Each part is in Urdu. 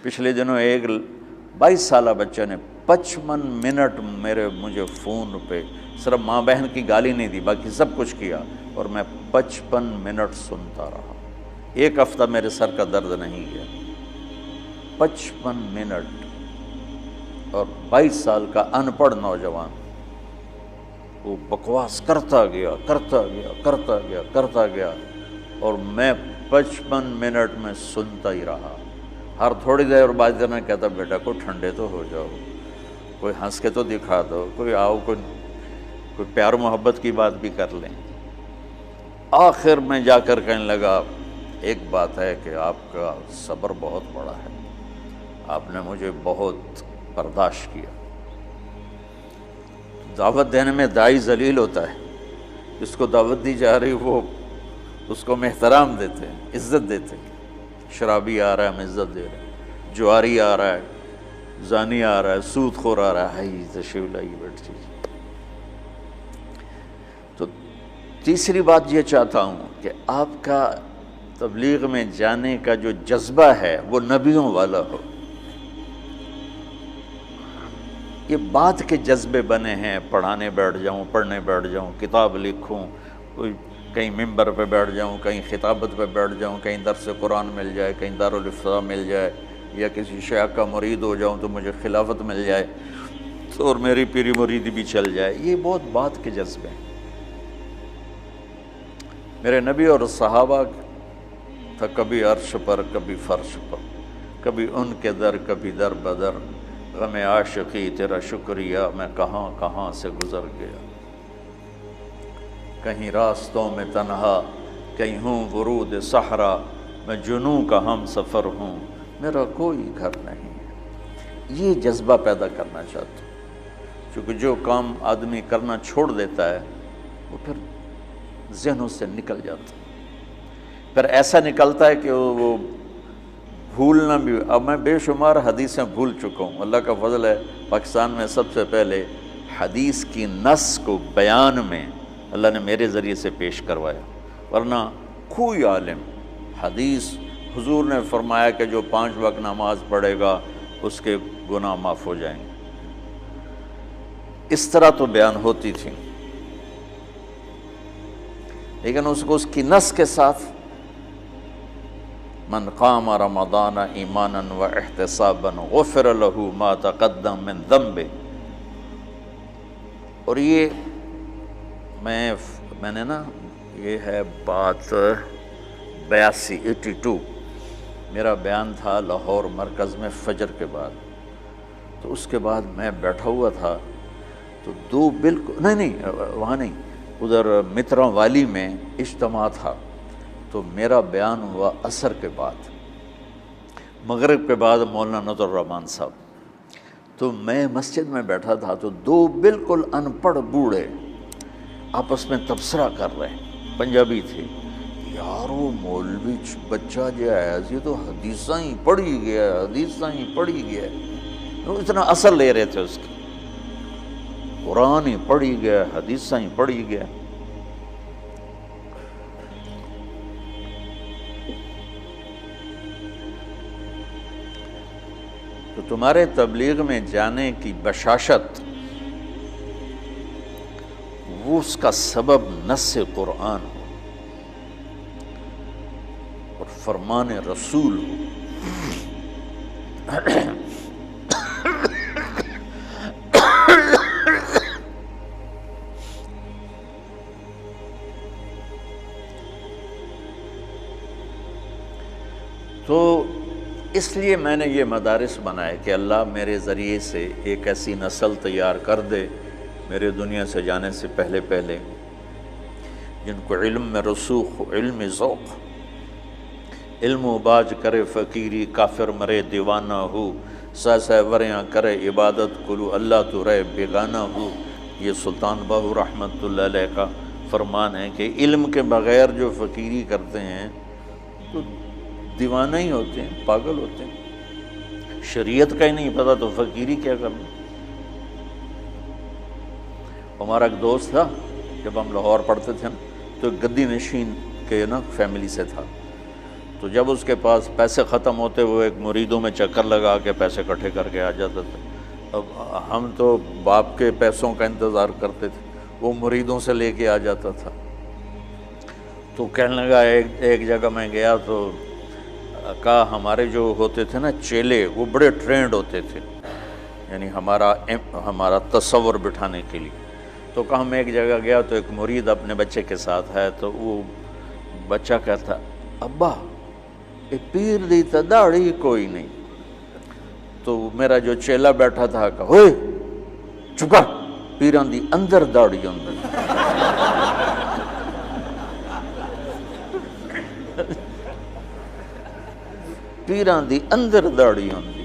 پچھلے دنوں ایک 22 سالہ بچہ نے 55 منٹ مجھے فون پہ صرف ماں بہن کی گالی نہیں دی، باقی سب کچھ کیا، اور میں 55 منٹ سنتا رہا۔ ایک ہفتہ میرے سر کا درد نہیں گیا۔ 55 منٹ، اور 22 سال کا ان پڑھ نوجوان وہ بکواس کرتا گیا، اور میں 55 منٹ میں سنتا ہی رہا۔ ہر تھوڑی دیر بعد میں کہتا بیٹا کوئی ٹھنڈے تو ہو جاؤ، کوئی ہنس کے تو دکھا دو، کوئی آؤ، کوئی پیار محبت کی بات بھی کر لیں۔ آخر میں جا کر کہنے لگا ایک بات ہے کہ آپ کا صبر بہت بڑا ہے، آپ نے مجھے بہت برداشت کیا۔ دعوت دینے میں داعی ذلیل ہوتا ہے، جس کو دعوت دی جا رہی وہ اس کو ہم احترام دیتے ہیں، عزت دیتے ہیں۔ شرابی آ رہا ہے ہم عزت دے رہے ہیں، جواری آ رہا ہے، زانی آ رہا ہے، سود خور آ رہا ہے، تشریف لائیے بیٹھ جائیے۔ تو تیسری بات یہ چاہتا ہوں کہ آپ کا تبلیغ میں جانے کا جو جذبہ ہے وہ نبیوں والا ہو۔ یہ بات کے جذبے بنے ہیں، پڑھانے بیٹھ جاؤں، پڑھنے بیٹھ جاؤں، کتاب لکھوں، کوئی کہیں ممبر پہ بیٹھ جاؤں، کہیں خطابت پہ بیٹھ جاؤں، کہیں درس قرآن مل جائے، کہیں دارالافتاء مل جائے، یا کسی شیخ کا مرید ہو جاؤں تو مجھے خلافت مل جائے تو اور میری پیری مریدی بھی چل جائے۔ یہ بہت بات کے جذبے ہیں۔ میرے نبی اور صحابہ تھا کبھی عرش پر کبھی فرش پر، کبھی ان کے در کبھی در بدر، غم عاشقی تیرا شکریہ میں کہاں کہاں سے گزر گیا۔ کہیں راستوں میں تنہا، کہیں ہوں ورود صحرا، میں جنوں کا ہم سفر ہوں، میرا کوئی گھر نہیں ہے۔ یہ جذبہ پیدا کرنا چاہتا ہوں، چونکہ جو کام آدمی کرنا چھوڑ دیتا ہے وہ پھر ذہنوں سے نکل جاتا ہے، پھر ایسا نکلتا ہے کہ وہ بھولنا بھی۔ اب میں بے شمار حدیثیں بھول چکا ہوں، اللہ کا فضل ہے پاکستان میں سب سے پہلے حدیث کی نص کو بیان میں اللہ نے میرے ذریعے سے پیش کروایا، ورنہ کوئی عالم حدیث حضور نے فرمایا کہ جو 5 وقت نماز پڑھے گا اس کے گناہ معاف ہو جائیں گے، اس طرح تو بیان ہوتی تھی، لیکن اس کو اس کی نص کے ساتھ من قام رمضان ایمانا و احتسابا غفر له ما تقدم من ذنبه۔ اور یہ میں نے نا، یہ ہے بات 82 میرا بیان تھا لاہور مرکز میں فجر کے بعد، تو اس کے بعد میں بیٹھا ہوا تھا تو دو بالکل نہیں وہاں نہیں، ادھر مترا والی میں اجتماع تھا، تو میرا بیان ہوا عصر کے بعد، مغرب کے بعد مولانا نظر الرحمان صاحب، تو میں مسجد میں بیٹھا تھا تو دو بالکل ان پڑھ بوڑھے آپس میں تبصرہ کر رہے ہیں، پنجابی تھے، یار وہ مولوی بچہ جو ہے یہ تو حدیثاں ہی پڑھی گیا، حدیثاں ہی پڑھی گیا، وہ اتنا اثر لے رہے تھے اس کی، قرآن ہی پڑھی گیا، حدیثاں ہی پڑھی گیا۔ تو تمہارے تبلیغ میں جانے کی بشاشت وہ اس کا سبب نص قرآن ہو اور فرمان رسول ہو۔ تو اس لیے میں نے یہ مدارس بنائے کہ اللہ میرے ذریعے سے ایک ایسی نسل تیار کر دے میرے دنیا سے جانے سے پہلے جن کو علم میں رسوخ ہو، علم ذوق، علم و باج کرے فقیری، کافر مرے دیوانہ ہو، سہ وریاں کرے عبادت کلو اللہ تو رہے بیگانہ ہو۔ یہ سلطان باہو رحمۃ اللہ علیہ کا فرمان ہے کہ علم کے بغیر جو فقیری کرتے ہیں تو دیوانہ ہی ہوتے ہیں، پاگل ہوتے ہیں، شریعت کا ہی نہیں پتہ تو فقیری کیا کرنا۔ ہمارا ایک دوست تھا، جب ہم لاہور پڑھتے تھے تو ایک گدی نشین کے نا فیملی سے تھا، تو جب اس کے پاس پیسے ختم ہوتے وہ ایک مریدوں میں چکر لگا کے پیسے اکٹھے کر کے آ جاتا تھا۔ اب ہم تو باپ کے پیسوں کا انتظار کرتے تھے، وہ مریدوں سے لے کے آ جاتا تھا۔ تو کہنے لگا ایک جگہ میں گیا تو کہا ہمارے جو ہوتے تھے نا چیلے، وہ بڑے ٹرینڈ ہوتے تھے، یعنی ہمارا تصور بٹھانے کے لیے۔ تو کہا میں ایک جگہ گیا تو ایک مرید اپنے بچے کے ساتھ ہے، تو وہ بچہ کہتا ابا یہ پیر دی تا داڑھی کوئی نہیں۔ تو میرا جو چیلا بیٹھا تھا کہا ہوئے چکا، پیران دی اندر داڑھی اندر۔ پیران دی اندر داڑھی اندر۔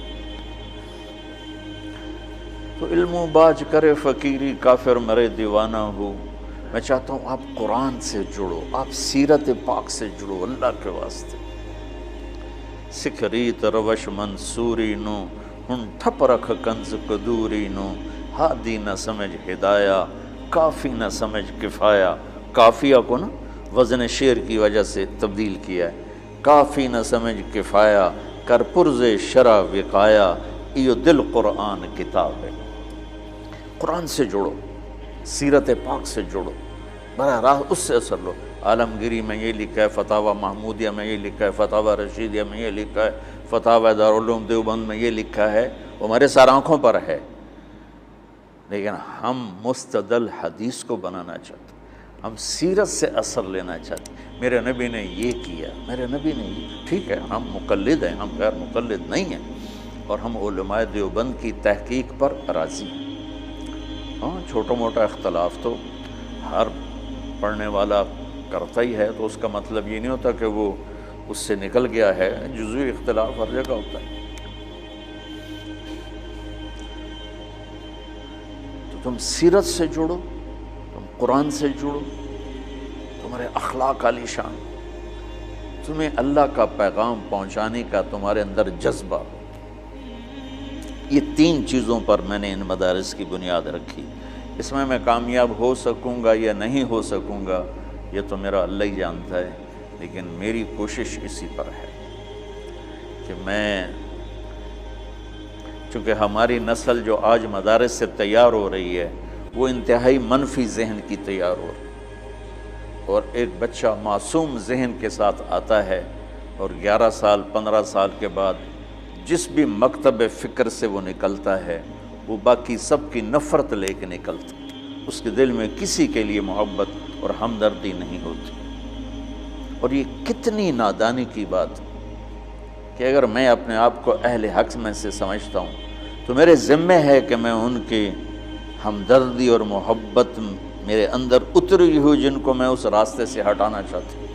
تو علم و باج کرے فقیری، کافر مرے دیوانہ ہو۔ میں چاہتا ہوں آپ قرآن سے جڑو، آپ سیرت پاک سے جڑو اللہ کے واسطے۔ سکھ ریت روش منصوری نو، ہن ٹھپ رکھ کنز قدوری نو۔ ہادی نہ سمجھ ہدایہ، کافی نہ سمجھ کفایہ۔ کافیہ کو نا وزن شعر کی وجہ سے تبدیل کیا ہے۔ کافی نہ سمجھ کفایہ، کر پرز شرع وقایا۔ ایو دل قرآن کتاب ہے۔ قرآن سے جڑو، سیرت پاک سے جڑو، براہ راست اس سے اثر لو۔ عالمگیری میں یہ لکھا ہے، فتاوی محمودیہ میں یہ لکھا ہے، فتاوی رشیدیہ میں یہ لکھا ہے، فتاوی دارالعلوم دیوبند میں یہ لکھا ہے، وہ ہمارے سر آنکھوں پر ہے، لیکن ہم مستدل حدیث کو بنانا چاہتے ہیں، ہم سیرت سے اثر لینا چاہتے ہیں۔ میرے نبی نے یہ کیا، میرے نبی نے یہ، ٹھیک ہے ہم مقلد ہیں، ہم غیر مقلد نہیں ہیں، اور ہم علماء دیوبند کی تحقیق پر راضی ہیں۔ ہاں چھوٹا موٹا اختلاف تو ہر پڑھنے والا کرتا ہی ہے، تو اس کا مطلب یہ نہیں ہوتا کہ وہ اس سے نکل گیا ہے، جزوی اختلاف ہر جگہ ہوتا ہے۔ تو تم سیرت سے جڑو، تم قرآن سے جڑو، تمہارے اخلاق عالی شان، تمہیں اللہ کا پیغام پہنچانے کا تمہارے اندر جذبہ ہو۔ یہ تین چیزوں پر میں نے ان مدارس کی بنیاد رکھی۔ اس میں کامیاب ہو سکوں گا یا نہیں ہو سکوں گا یہ تو میرا اللہ ہی جانتا ہے، لیکن میری کوشش اسی پر ہے کہ میں، چونکہ ہماری نسل جو آج مدارس سے تیار ہو رہی ہے وہ انتہائی منفی ذہن کی تیار ہو رہی ہے، اور ایک بچہ معصوم ذہن کے ساتھ آتا ہے اور 11 سال 15 سال کے بعد جس بھی مکتب فکر سے وہ نکلتا ہے وہ باقی سب کی نفرت لے کے نکلتا، اس کے دل میں کسی کے لیے محبت اور ہمدردی نہیں ہوتی۔ اور یہ کتنی نادانی کی بات کہ اگر میں اپنے آپ کو اہل حق میں سے سمجھتا ہوں تو میرے ذمہ ہے کہ میں ان کی ہمدردی اور محبت میرے اندر اتری ہوئی جن کو میں اس راستے سے ہٹانا چاہتا ہوں،